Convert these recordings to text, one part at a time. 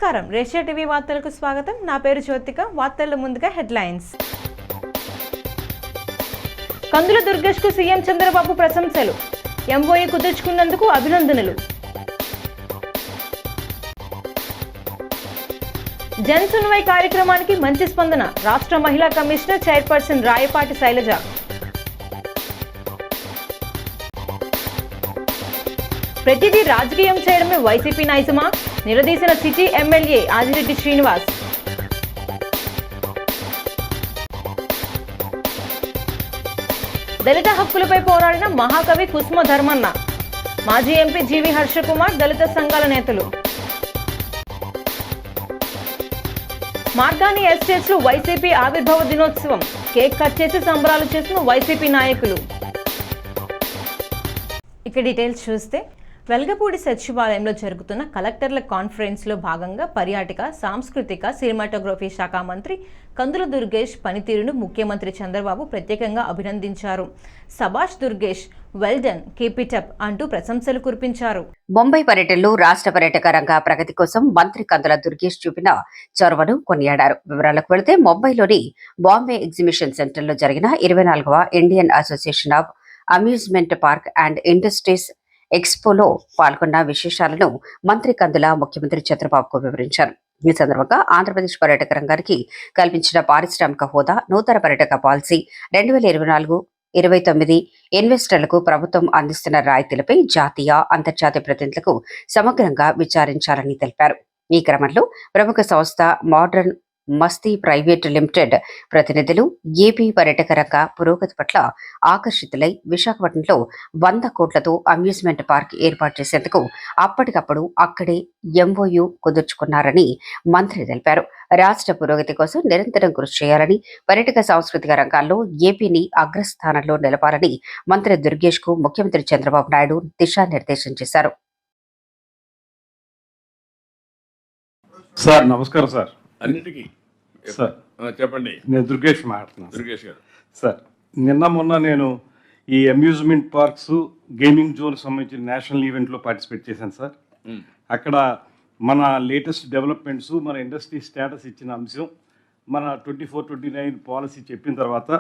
నమస్కారం, రేషియా టీవీ వార్తలకు స్వాగతం. నా పేరు జ్యోతిక. వార్తల్లో ముందుగా హెడ్లైన్స్. కందుల దుర్గేష్ కు సీఎం చంద్రబాబు ప్రశంసలు. ఎంఓఏ కుదుర్చుకున్నందుకు అభినందనలు. జన్ సున్వై కార్యక్రమానికి మంచి స్పందన. రాష్ట్ర మహిళా కమిషనర్ చైర్పర్సన్ రాయపాటి శైలజ. ప్రతిదీ రాజకీయం చేయడమే వైసీపీ నైజమా? నిలదీసిన సిటీ ఎమ్మెల్యే ఆదిరెడ్డి శ్రీనివాస్. దళిత హక్కులపై పోరాడిన మహాకవి కుసుమ ధర్మన్న. మాజీ ఎంపీ జీవి హర్షకుమార్, దళిత సంఘాల నేతలు. మార్గాని ఎస్టేట్స్ లో వైసీపీ ఆవిర్భావ దినోత్సవం. కేక్ కట్ చేసి సంబరాలు చేసిన వైసీపీ నాయకులు. ఇక డీటెయిల్స్ చూస్తే, వెల్గపూడి సచివాలయంలో జరుగుతున్న కలెక్టర్ల కాన్ఫరెన్స్లో భాగంగా పర్యాటక, సాంస్కృతిక, సినిమాటోగ్రఫీ శాఖ మంత్రి కందుల దుర్గేష్ పనితీరును ముఖ్యమంత్రి చంద్రబాబు ప్రత్యేకంగా అభినందించారు. సబాష్ Durgesh, well done, keep it up అంటూ ప్రశంసలు కురిపించారు. ముంబై పర్యటనలో రాష్ట్ర పర్యాటక రంగ ప్రగతి కోసం మంత్రి కందుల దుర్గేష్ చూపిన చొరవను కొనియాడారు. వివరాలకు వెళితే, ముంబైలోని బాంబే ఎగ్జిబిషన్ సెంటర్లో జరిగిన 24వ Indian association of amusement park and industries ఎక్స్పోలో పాల్గొన్న విశేషాలను మంత్రి కందుల ముఖ్యమంత్రి చంద్రబాబుకు వివరించారు. ఈ సందర్భంగా ఆంధ్రప్రదేశ్ పర్యాటక రంగానికి కల్పించిన పారిశ్రామిక హోదా, నూతన పర్యాటక పాలసీ, 2024-29 ఇన్వెస్టర్లకు ప్రభుత్వం అందిస్తున్న రాయితీలపై జాతీయ, అంతర్జాతీయ ప్రతినిధులకు సమగ్రంగా విచారించాలని తెలిపారు. ఈ క్రమంలో ప్రముఖ సంస్థ మోడర్న్ మస్తీ ప్రైవేట్ లిమిటెడ్ ప్రతినిధులు ఏపీ పర్యాటక రంగ పురోగతి పట్ల ఆకర్షితులై విశాఖపట్నంలో 100 కోట్లతో అమ్యూజ్మెంట్ పార్క్ ఏర్పాటు చేసేందుకు అప్పటికప్పుడు అక్కడే ఎంఓయూ కుదుర్చుకున్నారని మంత్రి తెలిపారు. రాష్ట్ర పురోగతి కోసం నిరంతరం కృషి చేయాలని, పర్యాటక సాంస్కృతిక రంగాల్లో ఏపీని అగ్రస్థానంలో నిలపాలని మంత్రి దుర్గేష్ కు ముఖ్యమంత్రి చంద్రబాబు నాయుడు దిశానిర్దేశం చేశారు. సార్ నమస్కారం. సార్ అన్నిటికీ సార్ చెప్పండి. నేను దుర్గేష్ మాట్లాడుతున్నాను. దుర్గేష్ గారు, సార్ మొన్న నేను ఈ అమ్యూజ్మెంట్ పార్క్స్, గేమింగ్ జోన్ సంబంధించిన నేషనల్ ఈవెంట్లో పార్టిసిపేట్ చేశాను సార్. అక్కడ మన లేటెస్ట్ డెవలప్మెంట్స్, మన ఇండస్ట్రీ స్టేటస్ ఇచ్చిన అంశం, మన 24-29 పాలసీ చెప్పిన తర్వాత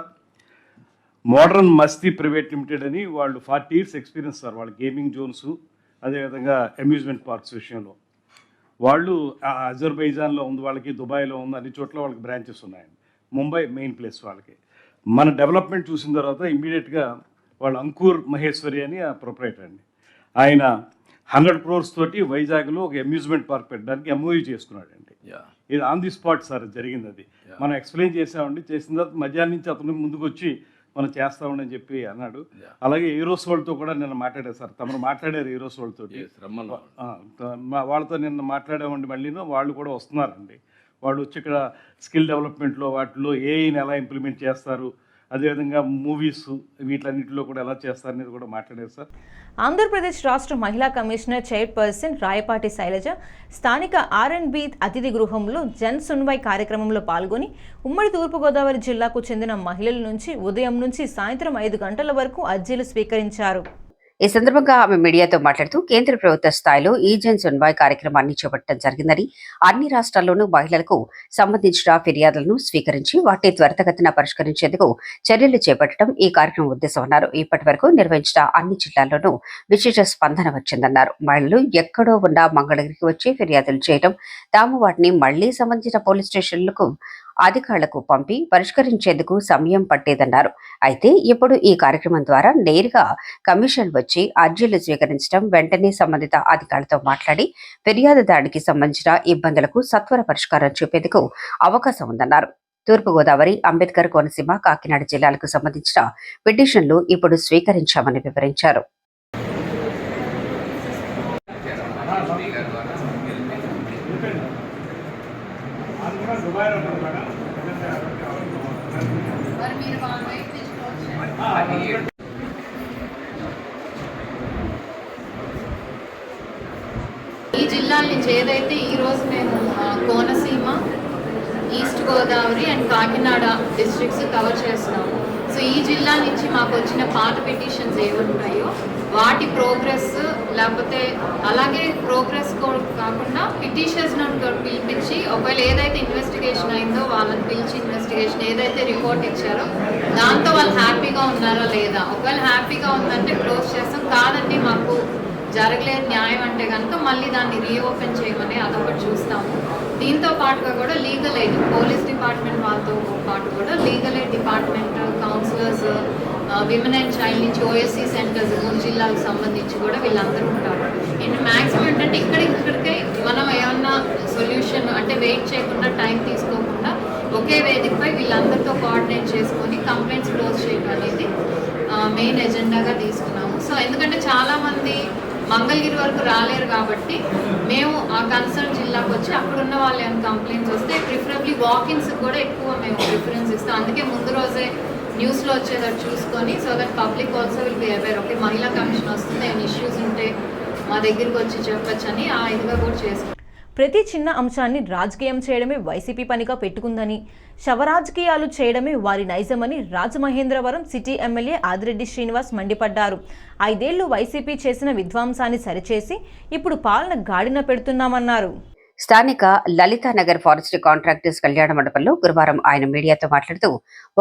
మోడర్న్ మస్తీ ప్రైవేట్ లిమిటెడ్ అని వాళ్ళు 40 years ఎక్స్పీరియన్స్ సార్. వాళ్ళ గేమింగ్ జోన్స్, అదేవిధంగా అమ్యూజ్మెంట్ పార్క్స్ విషయంలో వాళ్ళు అజర్బైజాన్లో ఉంది, వాళ్ళకి దుబాయ్లో ఉంది, అన్ని చోట్ల వాళ్ళకి బ్రాంచెస్ ఉన్నాయండి. ముంబై మెయిన్ ప్లేస్ వాళ్ళకి. మన డెవలప్మెంట్ చూసిన తర్వాత ఇమ్మీడియట్గా వాళ్ళు అంకుర్ మహేశ్వరి అని ఆ ప్రొపరేటర్ అండి, ఆయన 100 crores తోటి వైజాగ్లో ఒక అమ్యూజ్మెంట్ పార్క్ పెట్టడానికి ఎంఓయూ చేసుకున్నాడండి. ఇది ఆన్ ది స్పాట్ సార్ జరిగింది. అది మనం ఎక్స్ప్లెయిన్ చేసామండి. చేసిన తర్వాత మధ్యాహ్నం నుంచి అతను ముందుకు వచ్చి మనం చేస్తామని చెప్పి అన్నాడు. అలాగే ఏరోసోల్తో కూడా నిన్న మాట్లాడారు సార్. తమరు మాట్లాడారు ఏరోసోల్ తోటి, వాళ్ళతో నిన్న మాట్లాడామండి. మళ్ళీ వాళ్ళు కూడా వస్తున్నారండి. వాళ్ళు వచ్చి ఇక్కడ స్కిల్ డెవలప్మెంట్లో వాటిలో ఏఐని ఎలా ఇంప్లిమెంట్ చేస్తారు, అదేవిధంగా మూవీస్ వీటన్నిటిలో కూడా ఎలా చేస్తారనేది కూడా మాట్లాడారు సార్. ఆంధ్రప్రదేశ్ రాష్ట్ర మహిళా కమిషనర్ చైర్పర్సన్ రాయపాటి శైలజ స్థానిక R&B అతిథి గృహంలో జన్ సున్వై కార్యక్రమంలో పాల్గొని ఉమ్మడి తూర్పుగోదావరి జిల్లాకు చెందిన మహిళల నుంచి ఉదయం నుంచి సాయంత్రం 5 గంటల వరకు అర్జీలు స్వీకరించారు. ఈ సందర్భంగా ఆమె మీడియాతో మాట్లాడుతూ, కేంద్ర ప్రభుత్వ స్థాయిలో ఈ జన్ సున్వాయ్ కార్యక్రమాన్ని చేపట్టడం జరిగిందని, అన్ని రాష్ట్రాల్లోనూ మహిళలకు సంబంధించిన ఫిర్యాదులను స్వీకరించి వాటిని త్వరితగతిన పరిష్కరించేందుకు చర్యలు చేపట్టడం ఈ కార్యక్రమం ఉద్దేశమన్నారు. ఇప్పటి వరకు నిర్వహించిన అన్ని జిల్లాల్లోనూ విశేష స్పందన వచ్చిందన్నారు. మహిళలు ఎక్కడో ఉన్న మంగళగిరికి వచ్చి ఫిర్యాదులు చేయడం, తాము వాటిని మళ్లీ సంబంధించిన పోలీస్ స్టేషన్లకు అధికారులకు పంపి పరిష్కరించేందుకు సమయం పట్టేదన్నారు. అయితే ఇప్పుడు ఈ కార్యక్రమం ద్వారా నేరుగా కమిషన్ వచ్చి అర్జీలు స్వీకరించడం, వెంటనే సంబంధిత అధికారులతో మాట్లాడి ఫిర్యాదుదారునికి సంబంధించిన ఇబ్బందులకు సత్వర పరిష్కారం చూపేందుకు అవకాశం ఉందన్నారు. తూర్పుగోదావరి, అంబేద్కర్ కోనసీమ, కాకినాడ జిల్లాలకు సంబంధించిన పిటిషన్లు ఇప్పుడు స్వీకరించామని వివరించారు. ఈ జిల్లాల నుంచి ఏదైతే ఈరోజు మేము Konaseema, east Godavari and Kakinada districts cover చేస్తున్నాము. సో ఈ జిల్లా నుంచి మాకు వచ్చిన పాత పిటిషన్స్ ఏమి ఉన్నాయో వాటి ప్రోగ్రెస్, లేకపోతే అలాగే ప్రోగ్రెస్ కాకుండా పిటిషన్స్ పిలిపించి ఒకవేళ ఏదైతే ఇన్వెస్టిగేషన్ అయిందో వాళ్ళని పిలిచి ఇన్వెస్టిగేషన్ ఏదైతే రిపోర్ట్ ఇచ్చారో దాంతో వాళ్ళు హ్యాపీగా ఉన్నారా లేదా, ఒకవేళ హ్యాపీగా ఉందంటే క్లోజ్ చేస్తాం, కాదండి మాకు జరగలేదు న్యాయం అంటే కనుక మళ్ళీ దాన్ని రీఓపెన్ చేయమని అదొకటి చూస్తాము. దీంతో పాటుగా కూడా లీగల్ ఎయిడ్, పోలీస్ డిపార్ట్మెంట్ వాళ్ళతో పాటు కూడా legal aid department, counsellors, women and child నుంచి ఓఎస్సీ సెంటర్స్ 3 జిల్లాలకు సంబంధించి కూడా వీళ్ళందరూ ఉంటారు. అండ్ మ్యాక్సిమం ఏంటంటే ఇక్కడికే మనం ఏమన్నా సొల్యూషన్ అంటే వెయిట్ చేయకుండా టైం తీసుకోకుండా ఒకే వేదికపై వీళ్ళందరితో కోఆర్డినేట్ చేసుకొని కంప్లైంట్స్ క్లోజ్ చేయడం అనేది మెయిన్ ఎజెండాగా తీసుకున్నాము. సో ఎందుకంటే చాలామంది మంగళగిరి వరకు రాలేరు కాబట్టి మేము ఆ కన్సర్న్ జిల్లాకు వచ్చి అక్కడున్న వాళ్ళు ఏమైనా కంప్లైంట్స్ వస్తే ప్రిఫరబ్లీ వాకిన్స్ కూడా ఎక్కువ మేము ప్రిఫరెన్స్ ఇస్తాం. అందుకే ముందు రోజే న్యూస్లో వచ్చేటట్టు చూసుకొని so that public also will be aware, okay మహిళా కమిషన్ వస్తుంది, ఏమైనా ఇష్యూస్ ఉంటే మా దగ్గరికి వచ్చి చెప్పొచ్చని ఆ ఇదిగా కూడా చేస్తాం. ప్రతి చిన్న అంశాన్ని రాజకీయం చేయడమే వైసీపీ పనిగా పెట్టుకుందని, శవరాజకీయాలు చేయడమే వారి నైజమని రాజమహేంద్రవరం సిటీ ఎమ్మెల్యే ఆదిరెడ్డి శ్రీనివాస్ మండిపడ్డారు. 5 ఏళ్లు వైసీపీ చేసిన విధ్వంసాన్ని సరిచేసి ఇప్పుడు పాలన గాడిన పెడుతున్నామన్నారు. స్థానిక లలితానగర్ ఫారెస్ట్రీ కాంట్రాక్టర్స్ కళ్యాణ మండపంలో గురువారం ఆయన మీడియాతో మాట్లాడుతూ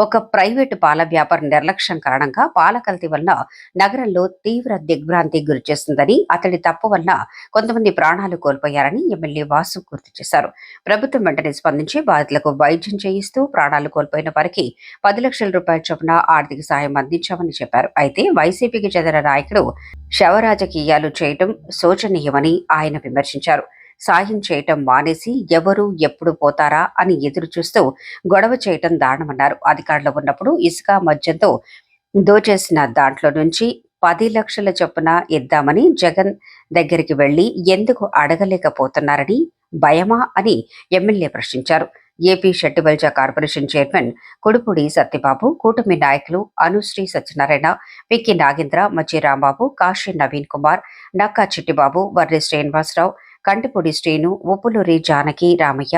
ఒక ప్రైవేటు పాల వ్యాపార నిర్లక్ష్యం కారణంగా పాల కల్తీ వలన నగరంలో తీవ్ర దిగ్భ్రాంతి గురిచేస్తుందని, అతడి తప్పు వలన కొంతమంది ప్రాణాలు కోల్పోయారని ఎమ్మెల్యే వాసు గుర్తు చేశారు. ప్రభుత్వం వెంటనే స్పందించి బాధితులకు వైద్యం చేయిస్తూ ప్రాణాలు కోల్పోయిన వారికి 10 లక్షల రూపాయల చొప్పున ఆర్థిక సాయం అందించామని చెప్పారు. అయితే వైసీపీకి చెందిన నాయకుడు శవరాజకీయాలు చేయడం శోచనీయమని ఆయన విమర్శించారు. సాయం చేయటం మానేసి ఎవరు ఎప్పుడు పోతారా అని ఎదురు చూస్తూ గొడవ చేయటం దారుణమన్నారు. అధికారంలో ఉన్నప్పుడు ఇసుక మద్యంతో దోచేసిన దాంట్లో నుంచి 10 లక్షల చొప్పున ఇద్దామని జగన్ దగ్గరికి వెళ్లి ఎందుకు అడగలేకపోతున్నారని భయమా అని ఎమ్మెల్యే ప్రశ్నించారు. AP Shettibalija corporation chairman Kudupudi Satyababu, కూటమి నాయకులు అనుశ్రీ సత్యనారాయణ, పిక్కి నాగేంద్ర, మచ్చి రాంబాబు, కాశీ నవీన్ కుమార్, నక్కా చిట్టిబాబు, వర్రి శ్రీనివాసరావు, కంటిపొడి శ్రీను, ఉప్పులూరి జానకి రామయ్య,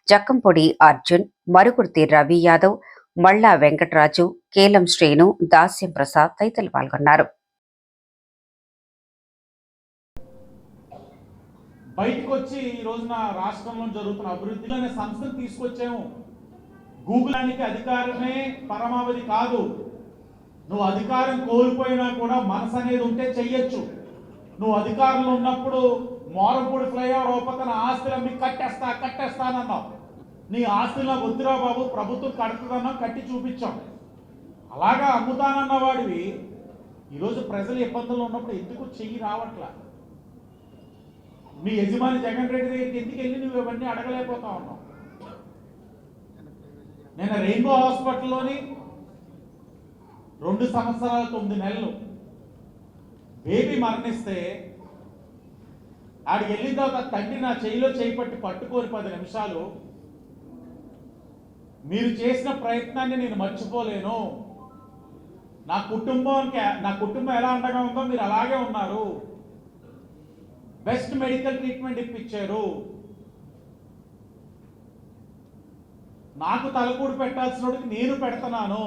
జక్కంపొడి అర్జున్, మరుగుర్తి రవి యాదవ్, మళ్ళా వెంకటరాజు, కేలం శ్రీను, దాస్యం ప్రసాద్ తదితరులు పాల్గొన్నారు. బయటకు వచ్చి ఈ రోజున రాష్ట్రంలో జరుగుతున్న అభివృద్ధిలోనే సంస్థను తీసుకొచ్చాము. గూగులానికి అధికారమే పరమావధి కాదు. నువ్వు అధికారం కోల్పోయినా కూడా మనసు అనేది ఉంటే చెయ్యొచ్చు. నువ్వు అధికారంలో ఉన్నప్పుడు మోరంపూడి ఫ్లైఓవర్ ఓపక్కన ఆస్తులు అమ్మి కట్టేస్తానన్నావు. నీ ఆస్తులు వద్దురా బాబు, ప్రభుత్వం కడుతుందన్నావు, కట్టి చూపించాం. అలాగా అమ్ముతానన్న వాడివి ఈరోజు ప్రజలు ఇబ్బందులు ఉన్నప్పుడు ఎందుకు చెయ్యి రావట్లా? మీ యజమాని జగన్ రెడ్డి దగ్గరికి ఎందుకు వెళ్ళి నువ్వు ఇవన్నీ అడగలేకపోతా ఉన్నావు? నేను రెయిన్బో హాస్పిటల్లోని 2 సంవత్సరాల 9 నెలలు బేబీ మరణిస్తే ఆడికి వెళ్ళిన తర్వాత తండ్రి నా చేయిలో చేయి పట్టుకోని 10 నిమిషాలు మీరు చేసిన ప్రయత్నాన్ని నేను మర్చిపోలేను. నా కుటుంబం ఎలా అండగా ఉందో మీరు అలాగే ఉన్నారు. బెస్ట్ మెడికల్ ట్రీట్మెంట్ ఇప్పించారు. నాకు తలకూడు పెట్టాల్సినోడికి నేను పెడుతున్నాను,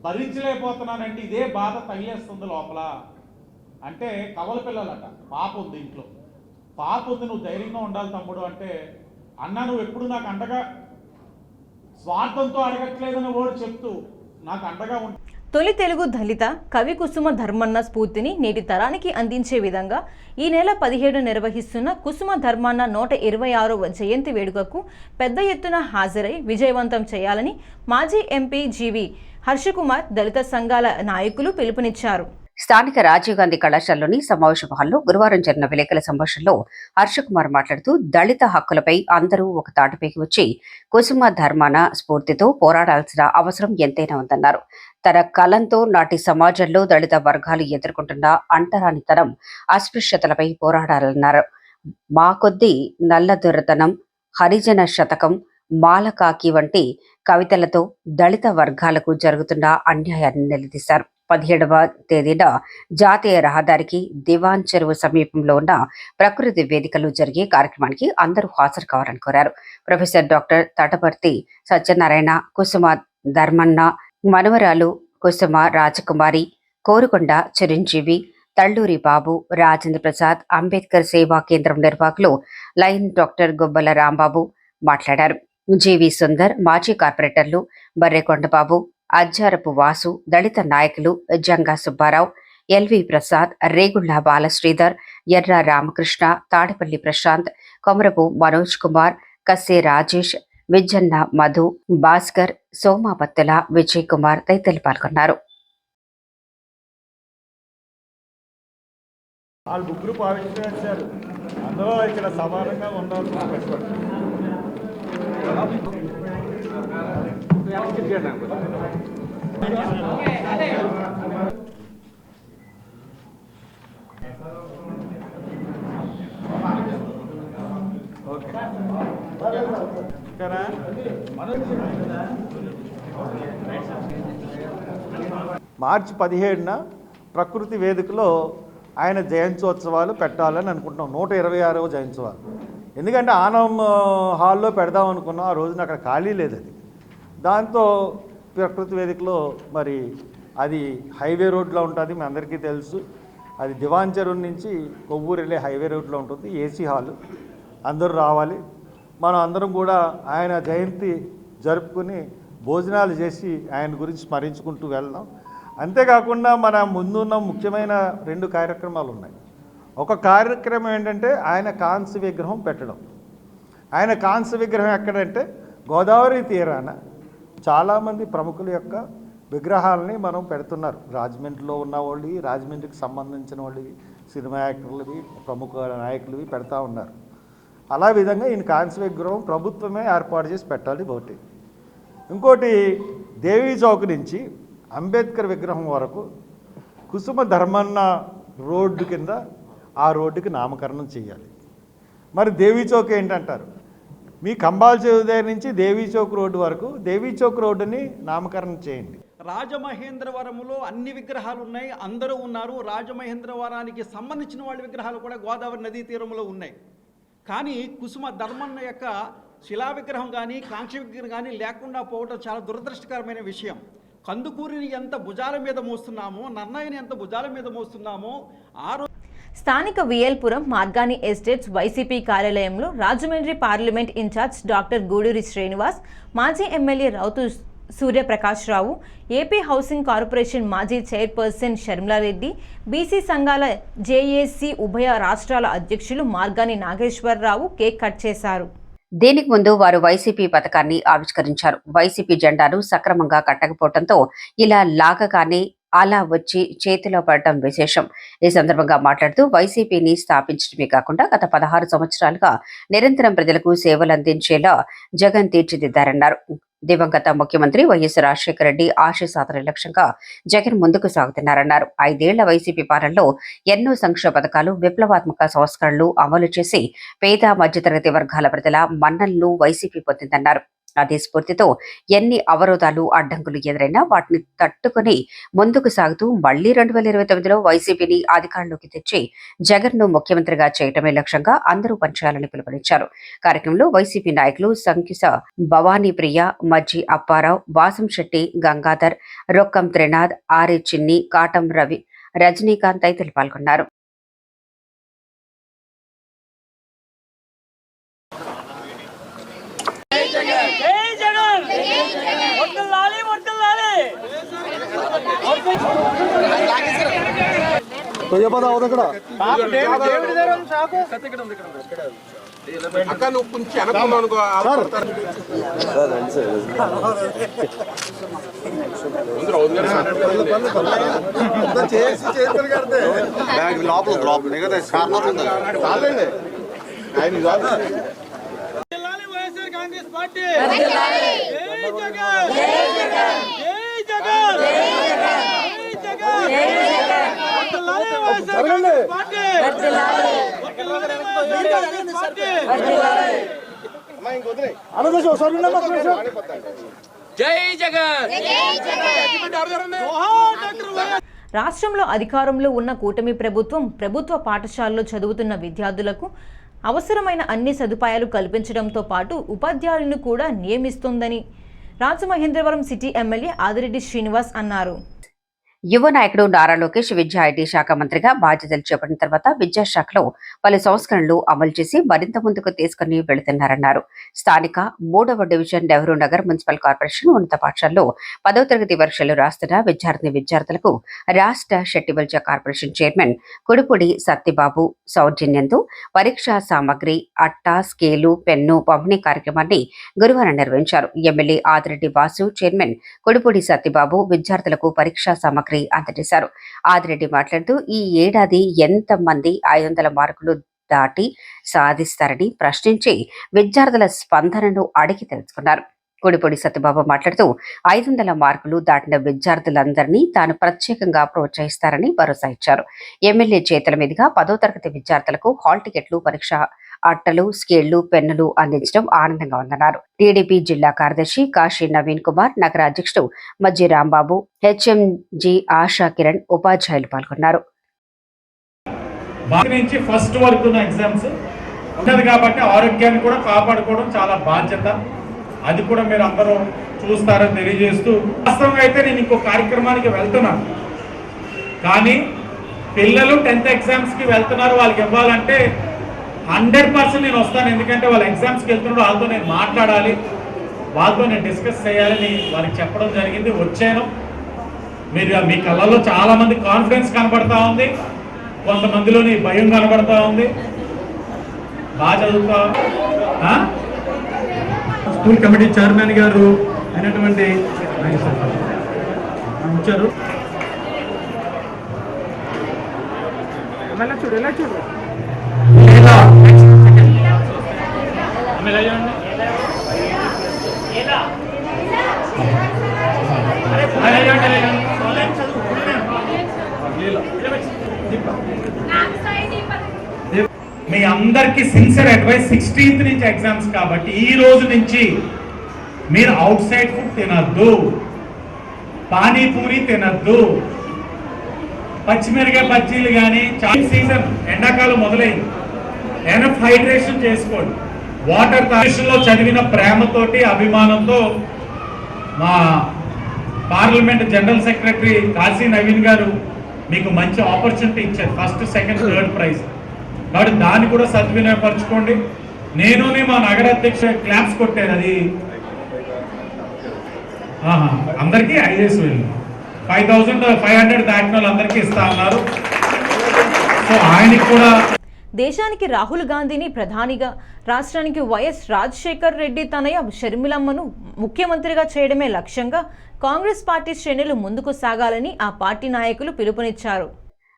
భరించలేకపోతున్నానంటే ఇదే బాధ తగిలేస్తుంది లోపల. అంటే కవల పిల్లలట, పాప ఉంది ఇంట్లో, పాప ఉంది, నువ్వు ధైర్యంగా ఉండాలి తమ్ముడు అంటే, అన్న నువ్వు ఎప్పుడు నాకు అండగా స్వార్థంతో అడగట్లేదని వాడు చెప్తూ నాకు అండగా ఉంటుంది. తొలి తెలుగు దళిత కవి కుసుమ ధర్మన్న స్ఫూర్తిని నేటి తరానికి అందించే విధంగా ఈ నెల 17 నిర్వహిస్తున్న కుసుమ ధర్మన్న 126వ జయంతి వేడుకకు పెద్ద ఎత్తున హాజరై విజయవంతం చేయాలని మాజీ ఎంపీ జీవి హర్షకుమార్ దళిత సంఘాల నాయకులు పిలుపునిచ్చారు. స్థానిక రాజీవ్ గాంధీ కళాశాలలోని సమావేశ హాల్లో గురువారం జరిగిన విలేకరుల సంభాషణలో హర్షకుమార్ మాట్లాడుతూ దళిత హక్కులపై అందరూ ఒక తాటిపైకి వచ్చి కుసుమ ధర్మాన స్ఫూర్తితో పోరాడాల్సిన అవసరం ఎంతైనా ఉందన్నారు. తన కలంతో నాటి సమాజంలో దళిత వర్గాలు ఎదుర్కొంటున్న అంటరానితనం, అస్పృశ్యతలపై పోరాడాలన్నారు. మా కొద్దీ నల్లదొరతనం, హరిజన శతకం, మాలకాకి వంటి కవితలతో దళిత వర్గాలకు జరుగుతున్న అన్యాయాన్ని నిలదీశారు. 17వ తేదీన జాతీయ రహదారికి దివాన్ చెరువు సమీపంలో ఉన్న ప్రకృతి వేదికలో జరిగే కార్యక్రమానికి అందరూ హాజరు కావాలని కోరారు. ప్రొఫెసర్ డాక్టర్ తటపర్తి సత్యనారాయణ, కుసుమ ధర్మన్న మనవరాలు కుసుమ రాజకుమారి, కోరుకొండ చిరంజీవి, తల్లూరి బాబు, రాజేంద్ర ప్రసాద్, అంబేద్కర్ సేవా కేంద్రం నిర్వాహకులు లయన్ డాక్టర్ గుబ్బల రాంబాబు మాట్లాడారు. జీవి సుందర్, మాజీ కార్పొరేటర్లు బర్రెకొండబాబు, అజ్జారపు వాసు, దళిత నాయకులు జంగా సుబ్బారావు, ఎల్వి ప్రసాద్, రేగుళ్ల బాలశ్రీధర్, ఎర్ర రామకృష్ణ, తాడిపల్లి ప్రశాంత్, కొమరపు మనోజ్ కుమార్, కస్సే రాజేష్, విజ్జన్న మధు, భాస్కర్, సోమాపత్తుల, విజయ్ కుమార్ తదితరులు పాల్గొన్నారు. వాళ్ళు ముగ్గురు ఆవిష్కరించారు. అందులో ఇక్కడ సమానంగా ఉండాల్సిన కష్టపడి మార్చి 17న ప్రకృతి వేదికలో ఆయన జయంత్యోత్సవాలు పెట్టాలని అనుకుంటున్నాం. 126వ జయంత్యోత్సవాలు. ఎందుకంటే ఆనం హాల్లో పెడదాం అనుకున్నాం. ఆ రోజున అక్కడ ఖాళీ లేదు. అది దాంతో ప్రకృతి వేదికలో మరి అది హైవే రోడ్లో ఉంటుంది, మీ అందరికీ తెలుసు. అది దివాన్ చెరువు నుంచి కొవ్వూరు వెళ్ళే హైవే రోడ్లో ఉంటుంది. ఏసీ హాలు, అందరూ రావాలి. మనం అందరం కూడా ఆయన జయంతి జరుపుకుని భోజనాలు చేసి ఆయన గురించి స్మరించుకుంటూ వెళ్దాం. అంతేకాకుండా మన ముందున్న ముఖ్యమైన 2 కార్యక్రమాలు ఉన్నాయి. ఒక కార్యక్రమం ఏంటంటే ఆయన కాంస్య విగ్రహం పెట్టడం. ఆయన కాంస్య విగ్రహం ఎక్కడంటే గోదావరి తీరాన చాలామంది ప్రముఖుల యొక్క విగ్రహాలని మనం పెడుతున్నారు. రాజమండ్రిలో ఉన్న వాళ్ళు, రాజమండ్రికి సంబంధించిన వాళ్ళు, సినిమా యాక్టర్లవి, ప్రముఖ నాయకులవి పెడతా ఉన్నారు. అలా విధంగా ఈయన కాంస్య విగ్రహం ప్రభుత్వమే ఏర్పాటు చేసి పెట్టాలి ఒకటి. ఇంకోటి దేవీ చౌక్ నుంచి అంబేద్కర్ విగ్రహం వరకు కుసుమ ధర్మన్న రోడ్డు కింద ఆ రోడ్డుకి నామకరణం చేయాలి. మరి దేవీ చౌక్ ఏంటంటారు? మీ కంబాల్ చెరువు దగ్గర నుంచి దేవీ చౌక్ రోడ్డు వరకు దేవీ చౌక్ రోడ్డుని నామకరణం చేయండి. రాజమహేంద్రవరంలో అన్ని విగ్రహాలు ఉన్నాయి, అందరూ ఉన్నారు. రాజమహేంద్రవరానికి సంబంధించిన వాళ్ళ విగ్రహాలు కూడా గోదావరి నదీ తీరంలో ఉన్నాయి. కానీ కుసుమ ధర్మన్న యొక్క శిలా విగ్రహం కానీ కాంక్ష విగ్రహం కానీ లేకుండా పోవడం చాలా దురదృష్టకరమైన విషయం. కందుకూరిని ఎంత భుజాల మీద మోస్తున్నామో, నన్నయ్యని ఎంత భుజాల మీద మోస్తున్నామో స్థానిక విఎల్పురం మార్గాని ఎస్టేట్స్ వైసీపీ కార్యాలయంలో Rajahmundry parliament in-charge doctor Guduri Srinivas, మాజీ MLA Routhu Suryaprakash Rao, AP housing corporation మాజీ చైర్పర్సన్ షర్మిలారెడ్డి, బీసీ సంఘాల జేఏసీ ఉభయ రాష్ట్రాల అధ్యక్షులు మార్గాని నాగేశ్వరరావు కేక్ కట్ చేశారు. దీనికి ముందు వారు వైసీపీ పథకాన్ని ఆవిష్కరించారు. వైసీపీ జెండాను సక్రమంగా కట్టకపోవడంతో ఇలా లాగగానే అలా వచ్చి చేతిలో పడటం విశేషం. ఈ సందర్భంగా మాట్లాడుతూ వైసీపీని స్థాపించడమే కాకుండా గత 16 సంవత్సరాలుగా నిరంతరం ప్రజలకు సేవలు అందించేలా జగన్ తీర్చిదిద్దారన్నారు. దివంగత ముఖ్యమంత్రి వైఎస్ రాజశేఖర రెడ్డి ఆశయ సాధన లక్ష్యంగా జగన్ ముందుకు సాగుతున్నారన్నారు. 5 ఏళ్ల వైసీపీ పాలనలో ఎన్నో సంక్షేమ పథకాలు, విప్లవాత్మక సంస్కరణలు అమలు చేసి పేద మధ్యతరగతి వర్గాల ప్రజల మన్ననలు వైసీపీ పొందిందన్నారు. అదే స్ఫూర్తితో ఎన్ని అవరోధాలు, అడ్డంకులు ఎదురైనా వాటిని తట్టుకుని ముందుకు సాగుతూ మళ్లీ 2029లో వైసీపీని అధికారంలోకి తెచ్చి జగన్ ను ముఖ్యమంత్రిగా చేయటమే లక్ష్యంగా అందరూ పనిచేయాలని పిలుపునిచ్చారు. కార్యక్రమంలో వైసీపీ నాయకులు సంకిస భవానీ ప్రియ, మజ్జి అప్పారావు, వాసంశెట్టి గంగాధర్, రొక్కం త్రినాథ్, ఆర్ఏ చిన్ని, కాటం రవి, రజనీకాంత్ తదితరులు పాల్గొన్నారు. అక్క నువ్వు కొంచెం అనుకున్నావు అనుకో లోపల మిగతా కార్నర్ ఉంది కాంగ్రెస్ పార్టీ రాష్ట్రంలో అధికారంలో ఉన్న కూటమి ప్రభుత్వ పాఠశాలలో చదువుతున్న విద్యార్థులకు అవసరమైన అన్ని సదుపాయాలు కల్పించడంతో పాటు ఉపాధ్యాయులను కూడా నియమిస్తోందని రాజమహేంద్రవరం సిటీ ఎమ్మెల్యే ఆదిరెడ్డి శ్రీనివాస్ అన్నారు. యువ నాయకుడు నారా లోకేష్ విద్యా ఐటీ శాఖ మంత్రిగా బాధ్యతలు చేపట్టిన తర్వాత విద్యాశాఖలో పలు సంస్కరణలు అమలు చేసి మరింత ముందుకు తీసుకుని వెళుతున్నారన్నారు. స్థానిక 3వ division Nehru Nagar municipal corporation ఉన్నత పాఠశాలలో 10వ తరగతి పరీక్షలు రాస్తున్న విద్యార్థులకు రాష్ట్ర షెట్టిబల్జ కార్పొరేషన్ చైర్మన్ కుడుపుడి సత్యబాబు సౌజన్యంతో పరీక్షా సామగ్రి, అట్ట, స్కేలు, పెన్ను పంపిణీ కార్యక్రమాన్ని గురువారం నిర్వహించారు. ఎమ్మెల్యే ఆదిరెడ్డి వాసు, చైర్మన్ కుడుపుడి సత్యబాబు విద్యార్థులకు పరీక్షా సామగ్రి అందజేశారు. ఆదిరెడ్డి మాట్లాడుతూ ఈ ఏడాది ఎంతమంది 500 మార్కులు దాటి సాధిస్తారని ప్రశ్నించి విద్యార్థుల స్పందనను అడిగి తెలుసుకున్నారు. కుడిపొడి సత్యబాబు మాట్లాడుతూ 500 మార్కులు దాటిన విద్యార్థులందరినీ తాను ప్రత్యేకంగా ప్రోత్సహిస్తారని భరోసా ఇచ్చారు. ఎమ్మెల్యే చేతుల మీదుగా 10వ తరగతి విద్యార్థులకు హాల్ టికెట్లు, పరీక్ష అట్టలు, స్కేళ్లు, పెన్నులు అందించడం ఆనందంగా ఉందన్నారు. టీడీపీ జిల్లా కార్యదర్శి కాశీ నవీన్ కుమార్, నగర అధ్యక్షుడు మజ్జి రాంబాబు, హెచ్ఎంజి ఆశా కిరణ్, ఉపాధ్యాయులు పాల్గొన్నారు. నుంచి ఫస్ట్ వరకు ఉన్న ఎగ్జామ్స్ ఉన్నది కాబట్టి ఆరోగ్యాన్ని కూడా కాపాడుకోవడం చాలా బాధ్యత. అది కూడా మీరు అందరూ చూస్తారని తెలియజేస్తూ, వాస్తవంగా అయితే నేను ఇంకో కార్యక్రమానికి వెళ్తున్నాను, కానీ పిల్లలు 10th ఎగ్జామ్స్కి వెళ్తున్నారు, వాళ్ళకి ఇవ్వాలంటే 100% నేను వస్తాను. ఎందుకంటే వాళ్ళ ఎగ్జామ్స్కి వెళ్తున్నాడు, వాళ్ళతో నేను మాట్లాడాలి, వాళ్ళతో నేను డిస్కస్ చేయాలని వారికి చెప్పడం జరిగింది. వచ్చాను. మీరు మీ కళ్ళల్లో చాలా మంది కాన్ఫిడెన్స్ కనబడతా ఉంది, కొంతమందిలోని భయం కనబడతా ఉంది. బాగా చదువుతా. స్కూల్ కమిటీ చైర్మన్ గారు అయినటువంటి వచ్చారు. చూడు మీ అందరికి సిన్సియర్ అడ్వైస్, 16th నుంచి ఎగ్జామ్స్ కాబట్టి ఈ రోజు నుంచి మీరు అవుట్ సైడ్ ఫుడ్ తినద్దు, పానీపూరి తినద్దు, పచ్చిమిరకాయ బజ్జీలు కానీ. సీజన్ ఎండాకాలం మొదలైంది, ఎనఫ్ హైడ్రేషన్ చేసుకోండి. వాటర్ తాగిషన్లో చదివిన ప్రేమతోటి, అభిమానంతో మా parliament general secretary Kashi Naveen గారు మీకు మంచి ఆపర్చునిటీ ఇచ్చారు, ఫస్ట్, సెకండ్, థర్డ్ ప్రైజ్. కాబట్టి దాన్ని కూడా సద్వినియోగపరచుకోండి. నేను మా నగర అధ్యక్ష క్లాప్స్ కొట్టారు, అది అందరికీ ఐఏఎస్ వెళ్ళి 5500 దాటిన వాళ్ళందరికీ ఇస్తా ఉన్నారు. సో ఆయనకి కూడా. దేశానికి రాహుల్ గాంధీని ప్రధానిగా, రాష్ట్రానికి వైఎస్ రాజశేఖర్ రెడ్డి తనయ షర్మిలమ్మను ముఖ్యమంత్రిగా చేయడమే లక్ష్యంగా కాంగ్రెస్ పార్టీ శ్రేణులు ముందుకు సాగాలని ఆ పార్టీ నాయకులు పిలుపునిచ్చారు.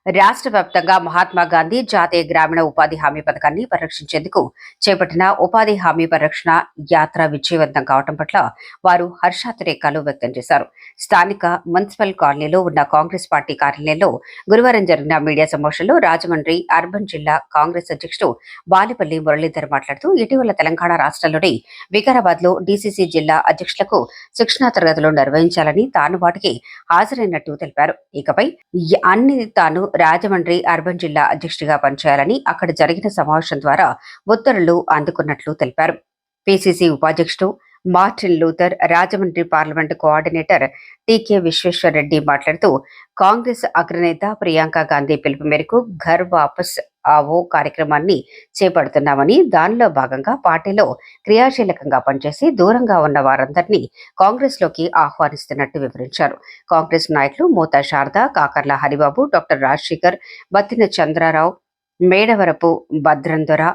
రాష్ట్ర వ్యాప్తంగా మహాత్మా గాంధీ జాతీయ గ్రామీణ ఉపాధి హామీ పథకాన్ని పరిరక్షించేందుకు చేపట్టిన ఉపాధి హామీ పరిరక్షణ యాత్ర విజయవంతం కావడం పట్ల వారు హర్షాతిరేకాలు వ్యక్తం చేశారు. స్థానిక మున్సిపల్ కాలనీలో ఉన్న కాంగ్రెస్ పార్టీ కార్యాలయంలో గురువారం జరిగిన మీడియా సమావేశంలో రాజమండ్రి అర్బన్ జిల్లా కాంగ్రెస్ అధ్యక్షుడు బాలిపల్లి మురళీధర్ మాట్లాడుతూ, ఇటీవల తెలంగాణ రాష్ట్రంలోని వికారాబాద్ లో డీసీసీ జిల్లా అధ్యక్షులకు శిక్షణా తరగతులు నిర్వహించాలని, తాను వాటికి హాజరైనట్టు తెలిపారు. ఇకపై అన్ని తాను రాజమండ్రి అర్బన్ జిల్లా అధ్యక్షుడిగా పనిచేయాలని అక్కడ జరిగిన సమావేశం ద్వారా ఉత్తర్వులు అందుకున్నట్లు తెలిపారు. పిసిసి ఉపాధ్యక్షుడు Martin Luther, Rajahmundry parliament coordinator TK Visweswarareddy మాట్లాడుతూ, కాంగ్రెస్ అగ్రనేత ప్రియాంక గాంధీ పిలుపు మేరకు ఘర్ వాపస్ ఆవో కార్యక్రమాన్ని చేపడుతున్నామని, దానిలో భాగంగా పార్టీలో క్రియాశీలకంగా పనిచేసి దూరంగా ఉన్న వారందరినీ కాంగ్రెస్ లోకి ఆహ్వానిస్తున్నట్టు వివరించారు. కాంగ్రెస్ నాయకులు మోతా శారద, కాకర్ల హరిబాబు, డాక్టర్ రాజశేఖర్, బత్తిన చంద్రారావు, మేడవరపు భద్రందొర,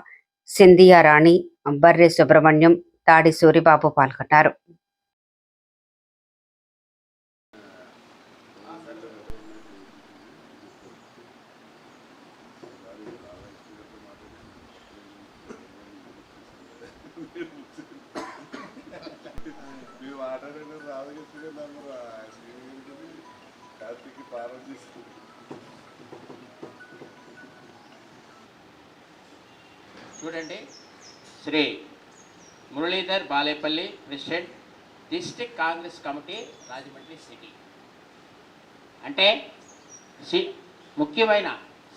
సింధియా రాణి, బర్రె సుబ్రహ్మణ్యం, తాడి సూరిబాబు పాల్గొన్నారు. చూడండి, Shri Muralidhar Balepalli, president, district Congress committee, Rajahmundry city. అంటే ముఖ్యమైన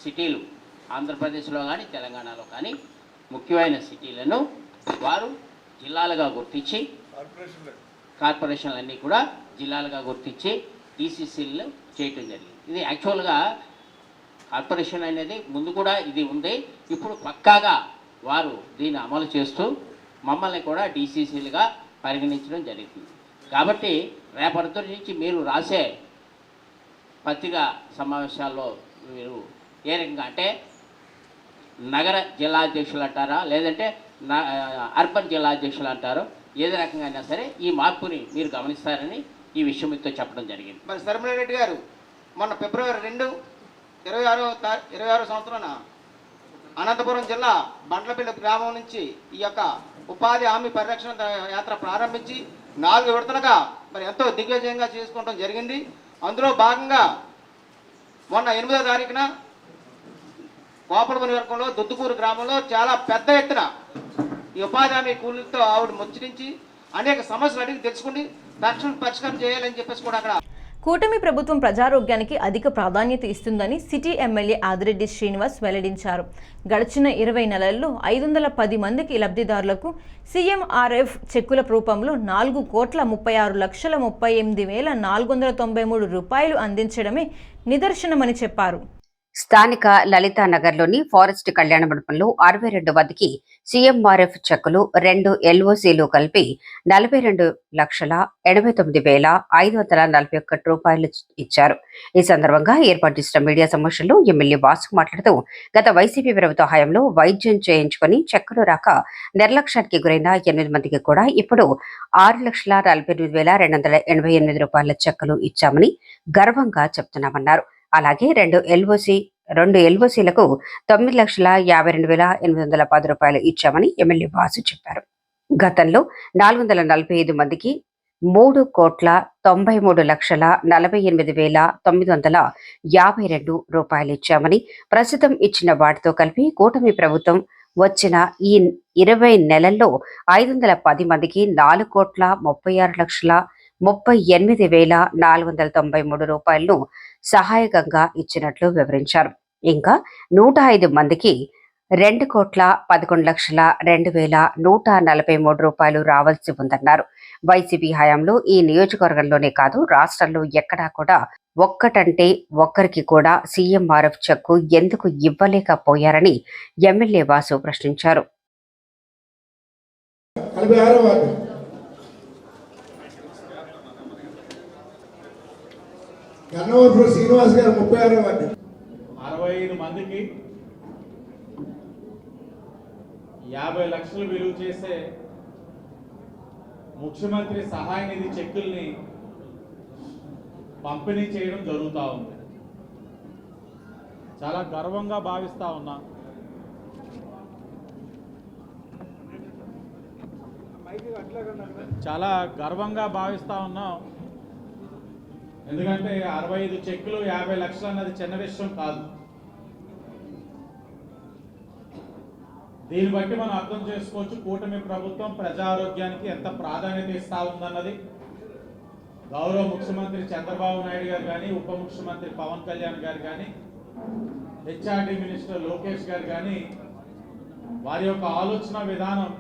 సిటీలు ఆంధ్రప్రదేశ్లో కానీ తెలంగాణలో కానీ ముఖ్యమైన సిటీలను వారు జిల్లాలుగా గుర్తించి, కార్పొరేషన్లన్నీ కూడా జిల్లాలుగా గుర్తించి టీసీసీలు చేయటం జరిగింది. ఇది యాక్చువల్గా కార్పొరేషన్ అనేది ముందు కూడా ఇది ఉంది, ఇప్పుడు పక్కాగా వారు దీన్ని అమలు చేస్తూ మమ్మల్ని కూడా డీసీసీలుగా పరిగణించడం జరుగుతుంది. కాబట్టి రేపటి నుంచి మీరు రాసే పత్రికా సమావేశాల్లో మీరు ఏ రకంగా అంటే నగర జిల్లా అధ్యక్షులు అంటారా, లేదంటే అర్బన్ జిల్లా అధ్యక్షులు అంటారో, ఏది రకంగా అయినా సరే ఈ మార్పుని మీరు గమనిస్తారని ఈ విషయం మీతో చెప్పడం జరిగింది. మరి ధర్మరెడ్డి గారు మొన్న ఫిబ్రవరి 2, 26 సంవత్సరాన అనంతపురం జిల్లా బండ్లపల్లి గ్రామం నుంచి ఈ యొక్క ఉపాధి హామీ పరిరక్షణ యాత్ర ప్రారంభించి 4 విడతలుగా మరి ఎంతో దిగ్విజయంగా చేసుకోవడం జరిగింది. అందులో భాగంగా మొన్న 8వ తారీఖున కోపలమని వర్గంలో దుద్దుకూరు గ్రామంలో చాలా పెద్ద ఎత్తున ఈ ఉపాధి హామీ కూలీలతో ఆవిడ ముచ్చరించి అనేక సమస్యలు అడిగి తెలుసుకుని తక్షణ పరిష్కారం చేయాలని చెప్పేసి కూడా అక్కడ కూటమి ప్రభుత్వం ప్రజారోగ్యానికి అధిక ప్రాధాన్యత ఇస్తుందని సిటీ ఎమ్మెల్యే ఆదిరెడ్డి శ్రీనివాస్ వెల్లడించారు. గడిచిన 20 నెలల్లో 510 మందికి లబ్ధిదారులకు సీఎంఆర్ఎఫ్ చెక్కుల రూపంలో 4,36,38,493 రూపాయలు అందించడమే నిదర్శనమని చెప్పారు. స్థానిక లలితానగర్లోని ఫారెస్ట్ కళ్యాణ మండపంలో 62 మందికి సీఎంఆర్ఎఫ్ చెక్కులు 2 ఎల్ఓసీలు కలిపి 42,89,541 రూపాయలు ఇచ్చారు. ఈ సందర్భంగా ఏర్పాటు చేసిన మీడియా సమావేశంలో ఎమ్మెల్యే వాసు మాట్లాడుతూ గత వైసీపీ ప్రభుత్వ హయాంలో వైద్యం చేయించుకుని చెక్కులు రాక నిర్లక్ష్యానికి గురైన 8 మందికి కూడా ఇప్పుడు 6,48,288 రూపాయల చెక్కులు ఇచ్చామని గర్వంగా చెప్తున్నామన్నారు. అలాగే 2 ఎల్ఓసీలకు 9,52,810 రూపాయలు ఇచ్చామని ఎమ్మెల్యే వాసు చెప్పారు. గతంలో 445 మందికి 3,93,48,952 రూపాయలు ఇచ్చామని, ప్రస్తుతం ఇచ్చిన వాటితో కలిపి కూటమి ప్రభుత్వం వచ్చిన ఈ 20 నెలల్లో 510 మందికి 4,36,38,493 రూపాయలను సహాయకంగా ఇచ్చినట్లు వివరించారు. ఇంకా 105 మందికి 2,11,02,143 రూపాయలు రావాల్సి ఉందన్నారు. వైసీపీ హయాంలో ఈ నియోజకవర్గంలోనే కాదు రాష్ట్రంలో ఎక్కడా కూడా ఒక్కటంటే ఒక్కరికి కూడా సీఎంఆర్ఎఫ్ చెక్కు ఎందుకు ఇవ్వలేకపోయారని ఎమ్మెల్యే వాసు ప్రశ్నించారు. శ్రీనివాస్ గారు 65 మందికి 50 లక్షలు విలువ చేసే ముఖ్యమంత్రి సహాయ నిధి చెక్కుల్ని పంపిణీ చేయడం జరుగుతూ ఉంది. చాలా గర్వంగా భావిస్తా ఉన్నా. చాలా గర్వంగా భావిస్తా ఉన్నాం. ఎందుకంటే 65 చెక్కులు 50 లక్షలు అన్నది చిన్న విషయం కాదు. దీన్ని బట్టి మనం అర్థం చేసుకోవచ్చు కూటమి ప్రభుత్వం ప్రజారోగ్యానికి ఎంత ప్రాధాన్యత ఇస్తా ఉందన్నది. గౌరవ ముఖ్యమంత్రి చంద్రబాబు నాయుడు గారు కానీ, ఉప ముఖ్యమంత్రి పవన్ కళ్యాణ్ గారు కానీ, హెచ్ఆర్డి మినిస్టర్ లోకేష్ గారు కానీ వారి యొక్క ఆలోచన విధానం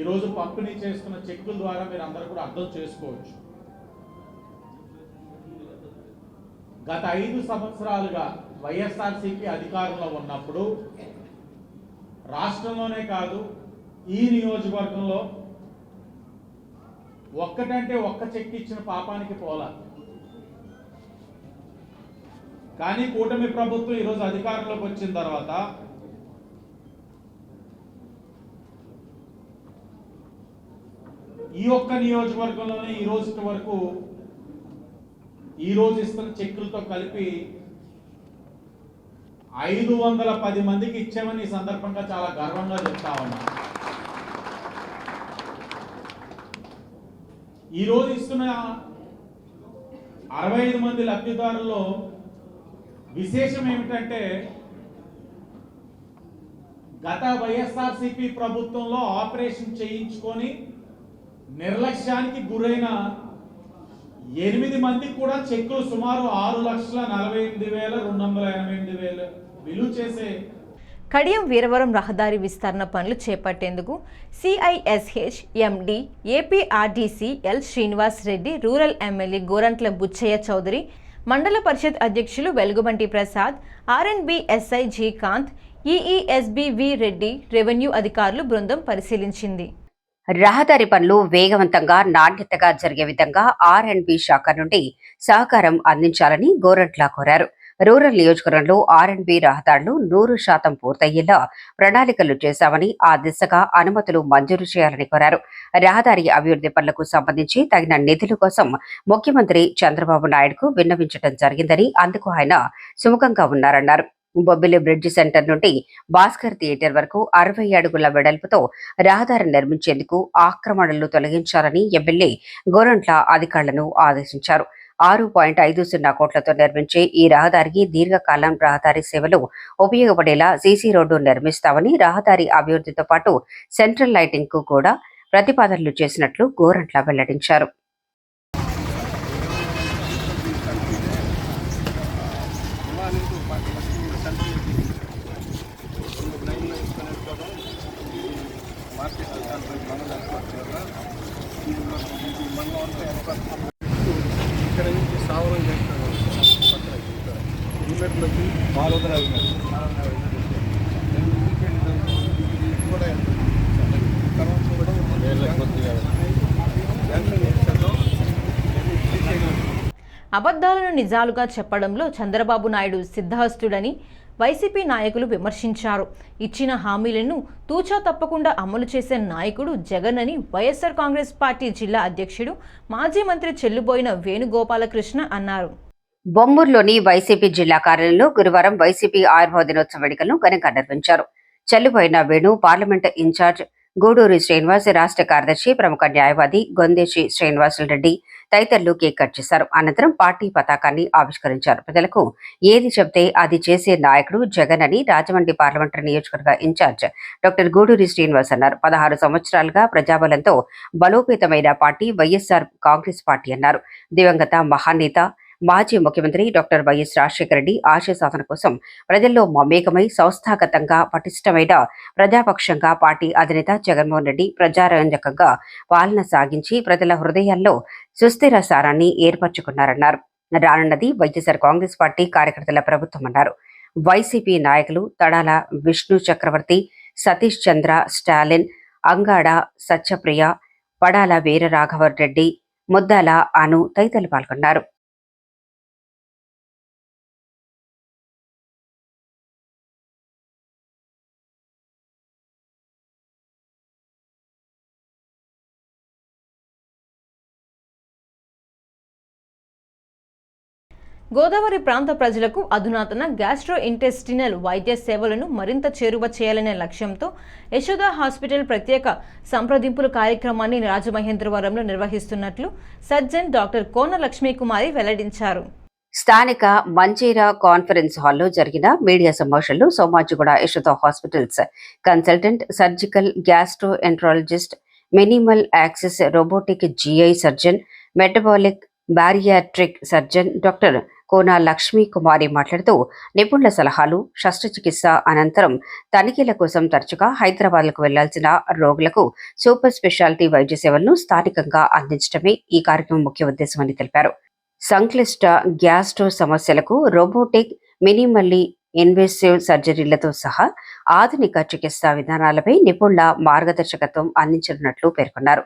ఈరోజు పంపిణీ చేస్తున్న చెక్కుల ద్వారా మీరు అందరూ కూడా అర్థం చేసుకోవచ్చు. గత 5 సంవత్సరాలుగా వైఎస్ఆర్సీపీ అధికారంలో ఉన్నప్పుడు రాష్ట్రంలోనే కాదు ఈ నియోజకవర్గంలో ఒక్కటంటే ఒక్క చెక్ ఇచ్చిన పాపానికి పోలా. కానీ కూటమి ప్రభుత్వం ఈరోజు అధికారంలోకి వచ్చిన తర్వాత ఈ ఒక్క నియోజకవర్గంలోనే ఈ రోజు వరకు ఈరోజు ఇస్తున్న చెక్కులతో కలిపి 510 మందికి ఇచ్చామని ఈ సందర్భంగా చాలా గర్వంగా చెప్తా ఉన్నా. ఈరోజు ఇస్తున్న 65 మంది లబ్ధిదారుల్లో విశేషం ఏమిటంటే గత వైఎస్ఆర్సీపీ ప్రభుత్వంలో ఆపరేషన్ చేయించుకొని నిర్లక్ష్యానికి గురైన 8 మందికి కూడా చెక్కులు సుమారు 6,48,288 విలువ చేసే. కడియం వీరవరం రహదారి విస్తరణ పనులు చేపట్టేందుకు CISH MD APRDC L Srinivas Reddy, rural MLA Gorantla Butchaiah Chowdary, mandal parishad అధ్యక్షులు Velugubanti Prasad, R and B SI G Kanth, EE SBV Reddy revenue అధికారులు బృందం పరిశీలించింది. రహదారి పనులు వేగవంతంగా నాణ్యతగా జరిగే విధంగా ఆర్ఎండ్బి శాఖ నుండి సహకారం అందించాలని గోరంట్ల కోరారు. రూరల్ నియోజకవర్గంలో ఆర్ఎండ్బి రహదారులు 100% పూర్తయ్యేలా ప్రణాళికలు చేశామని, ఆ దిశగా అనుమతులు మంజూరు చేయాలని కోరారు. రహదారి అభివృద్ధి పనులకు సంబంధించి తగిన నిధుల కోసం ముఖ్యమంత్రి చంద్రబాబు నాయుడుకు విన్నవించడం జరిగిందని, అందుకు ఆయన సుముఖంగా ఉన్నారన్నారు. బొబ్బిలి బ్రిడ్జ్ సెంటర్ నుండి భాస్కర్ థియేటర్ వరకు 60 అడుగుల వెడల్పుతో రహదారి నిర్మించేందుకు ఆక్రమణలు తొలగించాలని ఎమ్మెల్యే గోరంట్ల అధికారులను ఆదేశించారు. 6.50 కోట్లతో నిర్మించే ఈ రహదారికి దీర్ఘకాలం రహదారి సేవలు ఉపయోగపడేలా సీసీ రోడ్డు నిర్మిస్తామని, రహదారి అభివృద్ధితో పాటు సెంట్రల్ లైటింగ్ కు కూడా ప్రతిపాదనలు చేసినట్లు గోరంట్ల వెల్లడించారు. ఇక్కడ నుంచి సావరం చేస్తాను అబద్ధాలను నిజాలుగా చెప్పడంలో చంద్రబాబు నాయుడు సిద్ధహస్తుడని వైసీపీ నాయకులు విమర్శించారు. ఇచ్చిన హామీలను తూచా తప్పకుండా అమలు చేసే నాయకుడు జగన్ అని వైఎస్ఆర్ కాంగ్రెస్ పార్టీ జిల్లా అధ్యక్షుడు, మాజీ మంత్రి చెల్లుబోయిన వేణుగోపాలకృష్ణ అన్నారు. బొమ్మూరులోని వైసీపీ జిల్లా కార్యాలయంలో గురువారం వైసీపీ ఆవిర్భావ దినోత్సవ వేడుకలను ఘనంగా నిర్వహించారు. చెల్లుబోయిన వేణు, పార్లమెంట్ ఇన్ఛార్జ్ గూడూరి శ్రీనివాస్, రాష్ట్ర కార్యదర్శి, ప్రముఖ న్యాయవాది గొందేశి శ్రీనివాసులరెడ్డి తదితరులు కేక్ కట్ చేశారు. అనంతరం పార్టీ పతాకాన్ని ఆవిష్కరించారు. ప్రజలకు ఏది చెబితే అది చేసే నాయకుడు జగన్ అని రాజమండ్రి పార్లమెంటరీ నియోజకవర్గ ఇన్ఛార్జ్ డాక్టర్ గూడూరి శ్రీనివాస్ అన్నారు. 16 సంవత్సరాలుగా ప్రజాబలంతో బలోపేతమైన పార్టీ వైఎస్ఆర్ కాంగ్రెస్ పార్టీ అన్నారు. దివంగత మహానేత మాజీ ముఖ్యమంత్రి డాక్టర్ వైఎస్ రాజశేఖర రెడ్డి ఆశయ సాధన కోసం ప్రజల్లో మమేకమై సంస్థాగతంగా పటిష్టమైన ప్రజాపక్షంగా పార్టీ అధినేత జగన్మోహన్ రెడ్డి ప్రజారంజకంగా పాలన సాగించి ప్రజల హృదయాల్లో సుస్థిర సారాన్ని ఏర్పరచుకున్నారన్నారు. రానున్నది వైఎస్ఆర్ కాంగ్రెస్ పార్టీ కార్యకర్తల ప్రభుత్వం అన్నారు. వైసీపీ నాయకులు తడాల విష్ణు చక్రవర్తి, సతీష్ చంద్ర, స్టాలిన్, అంగాడ సత్యప్రియ, పడాల వీరరాఘవరెడ్డి, ముద్దాల అను తదితరులు పాల్గొన్నారు. గోదావరి ప్రాంత ప్రజలకు అధునాతన గ్యాస్ట్రోఇంటెస్టినల్ వైద్య సేవలను మరింత చేరువ చేయాలనే లక్ష్యంతో యశోద హాస్పిటల్ ప్రత్యేక సంప్రదింపుల కార్యక్రమాన్ని రాజమహేంద్రవరంలో నిర్వహిస్తున్నట్లు సర్జన్ డాక్టర్ కోన లక్ష్మీకుమారి వెల్లడించారు. స్థానిక మంజీరా కాన్ఫరెన్స్ హాల్లో జరిగిన మీడియా సమావేశంలో Somajiguda Yashoda hospitals consultant surgical gastroenterologist, minimal access robotic GI surgeon, metabolic bariatric surgeon doctor Kona Lakshmi Kumari మాట్లాడుతూ నిపుణుల సలహాలు, శస్త్రచికిత్స అనంతరం తనిఖీల కోసం తరచుగా హైదరాబాద్లకు వెళ్లాల్సిన రోగులకు సూపర్ స్పెషాలిటీ వైద్య సేవలను స్థానికంగా అందించడమే ఈ కార్యక్రమం ముఖ్య ఉద్దేశమని తెలిపారు. సంక్లిష్ట గ్యాస్ట్రో సమస్యలకు రోబోటిక్, మినిమల్లీ ఇన్వెసివ్ సర్జరీలతో సహా ఆధునిక చికిత్సా విధానాలపై నిపుణుల మార్గదర్శకత్వం అందించనున్నట్లు పేర్కొన్నారు.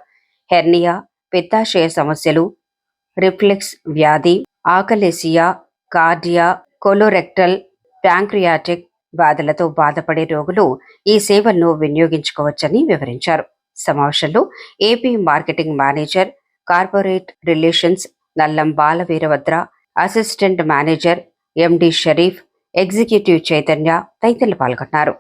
హెర్నియా, పిత్తాశయ సమస్యలు, రిఫ్లెక్స్ వ్యాధి, ఆకలేసియా, కార్డియా, కొలోరెక్టల్, ప్యాంక్రియాటిక్ వ్యాధులతో బాధపడే రోగులు ఈ సేవలను వినియోగించుకోవచ్చని వివరించారు. సమావేశంలో AP marketing manager, corporate relations Nallam Balaveerabhadra, assistant manager MD Sharif, executive Chaitanya తదితరులు పాల్గొన్నారు.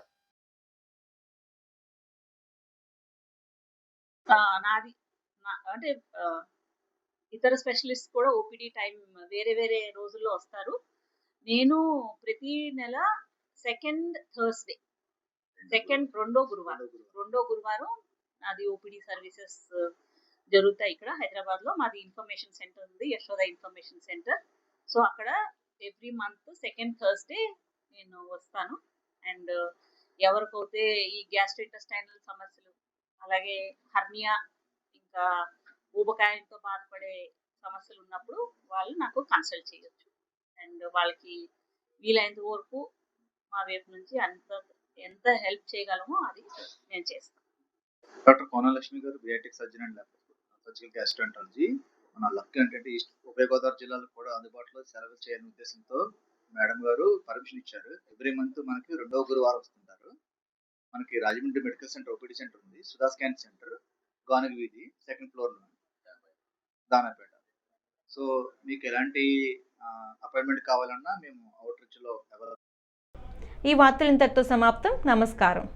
ఇతర స్పెషలిస్ట్ కూడా ఓపీడీ టైం వేరే వేరే రోజుల్లో వస్తారు. నేను ప్రతి నెల సెకండ్ థర్స్డే, రెండో గురువారం నాది ఓపీడీ సర్వీసెస్ జరుగుతాయి. ఇక్కడ హైదరాబాద్లో మాది ఇన్ఫర్మేషన్ సెంటర్ ఉంది, యశోద ఇన్ఫర్మేషన్ సెంటర్. సో అక్కడ ఎవ్రీ మంత్ సెకండ్ థర్స్డే నేను వస్తాను. అండ్ ఎవరికైతే ఈ గ్యాస్ట్రోఇంటెస్టైనల్ సమస్యలు, అలాగే హర్నియా, ఇంకా ఊబకాయంతో బాధపడే సమస్యలు ఉన్నప్పుడు వాళ్ళు నాకు కన్సల్ట్ చేయొచ్చు. అండ్ వాళ్ళకి వీలైనంత వరకు మా వైపు నుంచి ఎంత హెల్ప్ చేయగలమో అది నేను చేస్తాను. డాక్టర్ కోనలక్ష్మి గారు biotic surgeon and surgical gastroenterology. మన లక్ ఏంటంటే ఈస్ట్ ఉభయ గోదావరి జిల్లాలో కూడా అందుబాటులో సేవలు చేయని ఉద్దేశంతో మేడం గారు పర్మిషన్ ఇచ్చారు. ఎవ్రీ మంత్ మనకి 2వ గురువారం వస్తుంటారు. మనకి Rajahmundry medical centre OPD centre ఉంది, సుధా స్కాన్ సెంటర్, గానగ వీధి, 2nd floor లో దానాపేట. సో మీకు ఎలాంటి అపాయింట్మెంట్ కావాలన్నా మేము అవుట్ రీచ్ లో అవైలబుల్. ఈ వార్తలు ఇంతటితో సమాప్తం. నమస్కారం.